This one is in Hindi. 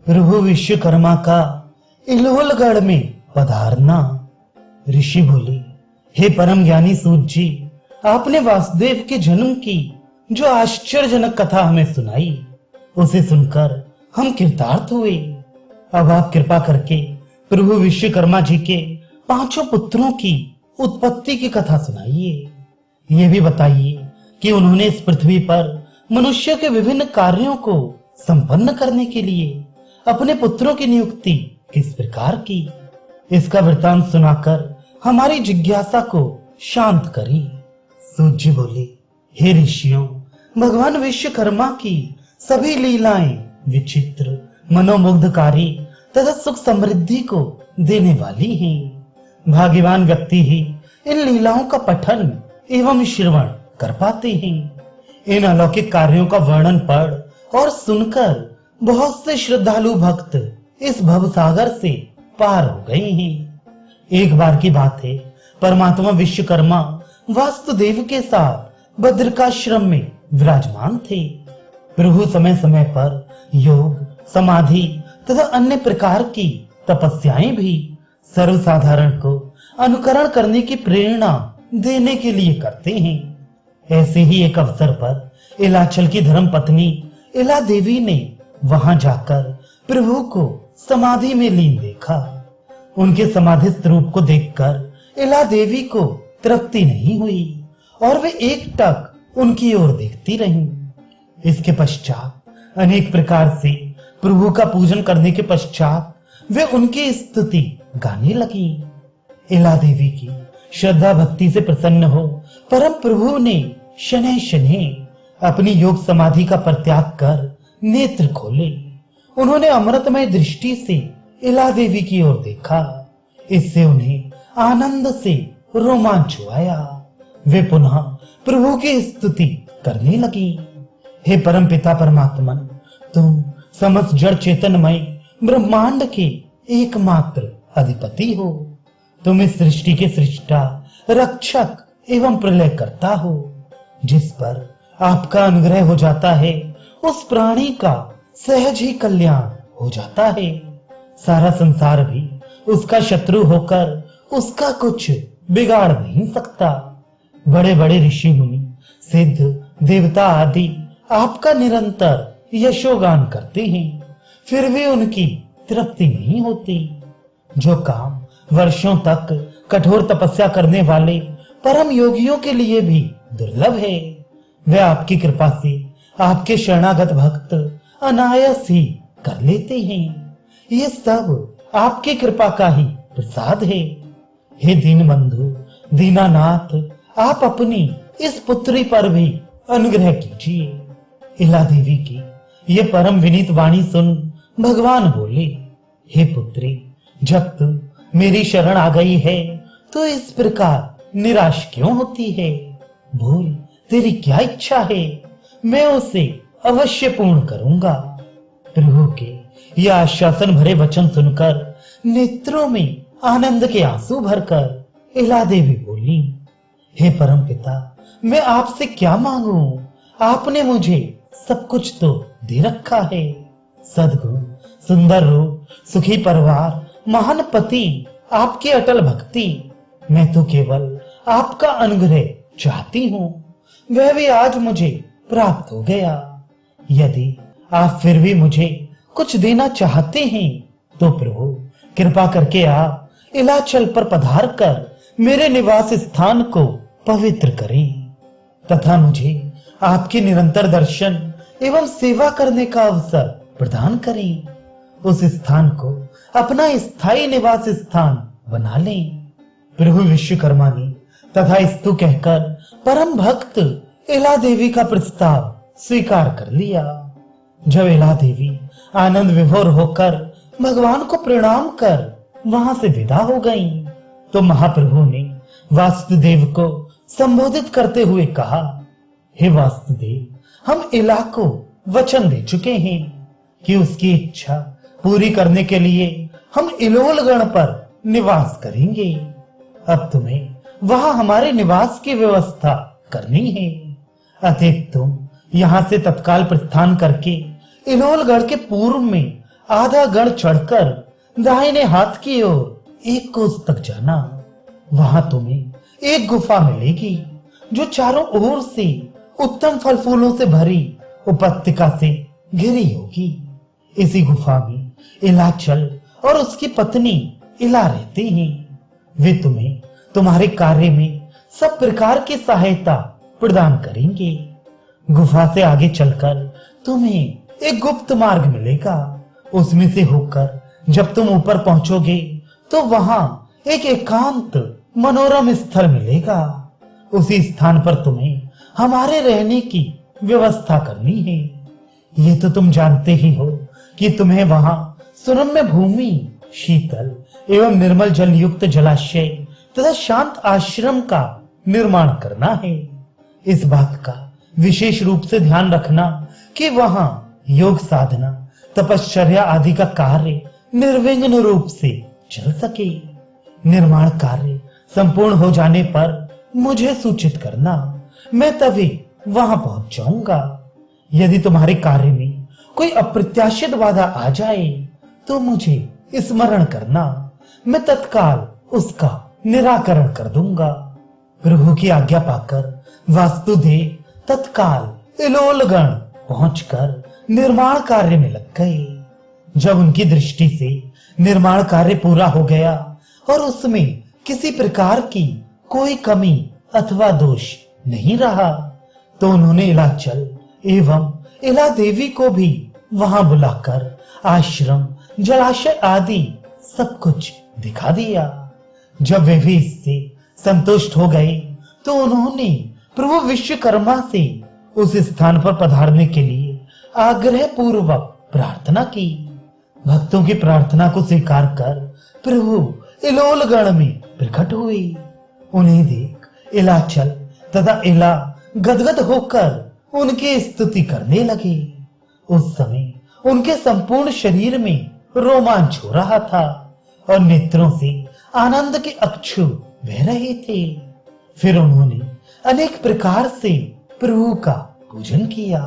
प्रभु विश्वकर्मा का इलोलगढ़ में पधारना। ऋषि बोले, हे परम ज्ञानी सूत जी, आपने वासुदेव के जन्म की जो आश्चर्यजनक कथा हमें सुनाई, उसे सुनकर हम कृतार्थ हुए। अब आप कृपा करके प्रभु विश्वकर्मा जी के 5 पुत्रों की उत्पत्ति की कथा सुनाइए। ये भी बताइए कि उन्होंने इस पृथ्वी पर मनुष्य के विभिन्न कार्यों को संपन्न करने के लिए अपने पुत्रों की नियुक्ति किस प्रकार की। इसका वृतांत सुनाकर हमारी जिज्ञासा को शांत करी। सूत जी बोले, हे ऋषियों, भगवान विश्वकर्मा की सभी लीलाएं विचित्र, मनोमुग्धकारी तथा सुख समृद्धि को देने वाली हैं। भाग्यवान व्यक्ति ही इन लीलाओं का पठन एवं श्रवण कर पाते हैं। इन अलौकिक कार्यों का वर्णन पढ़ और सुनकर बहुत से श्रद्धालु भक्त इस भवसागर से पार हो गए हैं। एक बार की बात है, परमात्मा विश्वकर्मा वासुदेव के साथ बद्रिकाश्रम में विराजमान थे। प्रभु समय समय पर योग, समाधि तथा अन्य प्रकार की तपस्याएं भी सर्वसाधारण को अनुकरण करने की प्रेरणा देने के लिए करते हैं। ऐसे ही एक अवसर पर इलाचल की धर्म पत्नी इला देवी ने वहां जाकर प्रभु को समाधि में लीन देखा। उनके समाधिस्थ रूप को देखकर इला देवी को तृप्ति नहीं हुई और वे एकटक उनकी ओर देखती रहीं। इसके पश्चात अनेक प्रकार से प्रभु का पूजन करने के पश्चात वे उनकी स्तुति गाने लगी। इला देवी की श्रद्धा भक्ति से प्रसन्न हो परम प्रभु ने शनैः शनैः अपनी योग समाधि का परित्याग कर नेत्र खोले। उन्होंने अमृतमय दृष्टि से इला देवी की ओर देखा। इससे उन्हें आनंद से रोमांच आया। वे पुनः प्रभु की स्तुति करने लगी। हे परम पिता परमात्मन, तुम समस्त जड़ चेतनमय ब्रह्मांड के एकमात्र अधिपति हो। तुम इस सृष्टि के सृष्टा, रक्षक एवं प्रलय करता हो। जिस पर आपका अनुग्रह हो जाता है उस प्राणी का सहज ही कल्याण हो जाता है। सारा संसार भी उसका शत्रु होकर उसका कुछ बिगाड़ नहीं सकता। बड़े बड़े ऋषि मुनि, सिद्ध देवता आदि आपका निरंतर यशोगान करते हैं, फिर भी उनकी तृप्ति नहीं होती। जो काम वर्षों तक कठोर तपस्या करने वाले परम योगियों के लिए भी दुर्लभ है, वे आपकी कृपा से आपके शरणागत भक्त अनायास ही कर लेते हैं। ये सब आपकी कृपा का ही प्रसाद है। हे दीन बंधु, दीनानाथ, आप अपनी इस पुत्री पर भी अनुग्रह कीजिए। इला देवी की ये परम विनीत वाणी सुन भगवान बोले, हे पुत्री, जब तू मेरी शरण आ गई है तो इस प्रकार निराश क्यों होती है? बोल, तेरी क्या इच्छा है? मैं उसे अवश्य पूर्ण करूंगा। प्रभु के यह आश्वासन भरे वचन सुनकर नेत्रों में आनंद के आंसू भरकर इला देवी बोली, हे परम पिता, मैं आपसे क्या मांगू? आपने मुझे सब कुछ तो दे रखा है। सद्गुण, सुंदर रूप, सुखी परिवार, महान पति, आपकी अटल भक्ति। मैं तो केवल आपका अनुग्रह चाहती हूँ, वह भी आज मुझे प्राप्त हो गया। यदि आप फिर भी मुझे कुछ देना चाहते हैं तो प्रभु कृपा करके आप इलाचल पर पधार कर मेरे निवास स्थान को पवित्र करें तथा मुझे आपके निरंतर दर्शन एवं सेवा करने का अवसर प्रदान करें। उस स्थान को अपना स्थायी निवास स्थान बना लें। प्रभु विश्वकर्मा ने तथा स्तु कहकर परम भक्त इला देवी का प्रस्ताव स्वीकार कर लिया। जब इला देवी आनंद विभोर होकर भगवान को प्रणाम कर वहां से विदा हो गईं, तो महाप्रभु ने वासुदेव को संबोधित करते हुए कहा, हे वासुदेव, हम इला को वचन दे चुके हैं कि उसकी इच्छा पूरी करने के लिए हम इलोलगढ़ पर निवास करेंगे। अब तुम्हें वहां हमारे निवास की व्यवस्था करनी है। अतः तुम यहां से तत्काल प्रस्थान करके इलोलगढ़ के पूर्व में आधा गण चढ़कर दाहिने हाथ की ओर एक कोस तक जाना। वहां तुम्हें एक गुफा मिलेगी जो चारों ओर से उत्तम फल फूलों से भरी उपत्यका से घिरी होगी। इसी गुफा में इलाचल और उसकी पत्नी इला रहते हैं। वे तुम्हें तुम्हारे कार्य में सब प्रकार की सहायता प्रदान करेंगे। गुफा से आगे चलकर तुम्हें एक गुप्त मार्ग मिलेगा। उसमें से होकर जब तुम ऊपर पहुंचोगे तो वहां एक एकांत मनोरम स्थल मिलेगा। उसी स्थान पर तुम्हें हमारे रहने की व्यवस्था करनी है। ये तो तुम जानते ही हो कि तुम्हें वहां सुरम्य भूमि, शीतल एवं निर्मल जल युक्त जलाशय तथा शांत आश्रम का निर्माण करना है। इस बात का विशेष रूप से ध्यान रखना कि वहां योग साधना, तपश्चर्या आदि का कार्य निर्विघ्न रूप से चल सके। निर्माण कार्य संपूर्ण हो जाने पर मुझे सूचित करना, मैं तभी वहां पहुंच जाऊंगा। यदि तुम्हारे कार्य में कोई अप्रत्याशित बाधा आ जाए तो मुझे स्मरण करना, मैं तत्काल उसका निराकरण कर दूंगा। प्रभु की आज्ञा पाकर वास्तुदेव तत्काल इलोलगण पहुंचकर निर्माण कार्य में लग गए। जब उनकी दृष्टि से निर्माण कार्य पूरा हो गया और उसमें किसी प्रकार की कोई कमी अथवा दोष नहीं रहा तो उन्होंने इलाचल एवं इला देवी को भी वहां बुलाकर आश्रम, जलाशय आदि सब कुछ दिखा दिया। जब वे भी इससे संतुष्ट हो गए तो उन्होंने प्रभु विश्वकर्मा से उस स्थान पर पधारने के लिए आग्रह पूर्वक प्रार्थना की। भक्तों की प्रार्थना को स्वीकार कर प्रभु इलोलगण में प्रकट हुए। उन्हें देख इलाचल तथा इला गदगद होकर उनकी स्तुति करने लगे। उस समय उनके संपूर्ण शरीर में रोमांच हो रहा था और नेत्रों से आनंद के अक्षु बह रहे थे। फिर उन्होंने अनेक प्रकार से प्रभु का पूजन किया